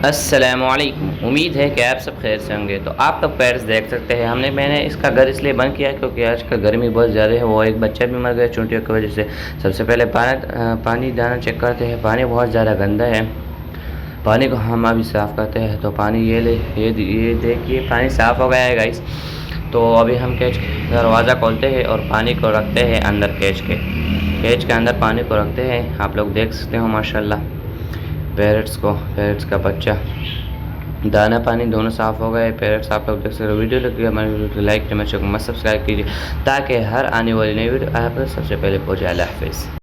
अस्सलामुअलैकुम। उम्मीद है कि आप सब खैर से होंगे। तो आप लोग पेट्स देख सकते हैं। मैंने इसका घर इसलिए बंद किया क्योंकि आजकल गर्मी बहुत ज़्यादा है। वो एक बच्चा भी मर गया चूंटियों की वजह से। सबसे पहले पानी दाना चेक करते हैं। पानी बहुत ज़्यादा गंदा है। पानी को हम अभी साफ़ करते हैं। तो पानी ये देखिए पानी साफ़ हो गया है गाइस। तो अभी हम केज दरवाज़ा खोलते हैं और पानी को रखते हैं अंदर केज के अंदर पानी को रखते हैं। आप लोग देख सकते हो माशाल्लाह पैरट्स का बच्चा, दाना पानी दोनों साफ़ हो गए। पैरट्स आप लोग देख सकते हो। वीडियो लगी हमारी वीडियो को लाइक कमेंट मत सब्सक्राइब कीजिए ताकि हर आने वाली नई वीडियो आप सबसे पहले पहुँचे। अल्लाह हाफ़िज़।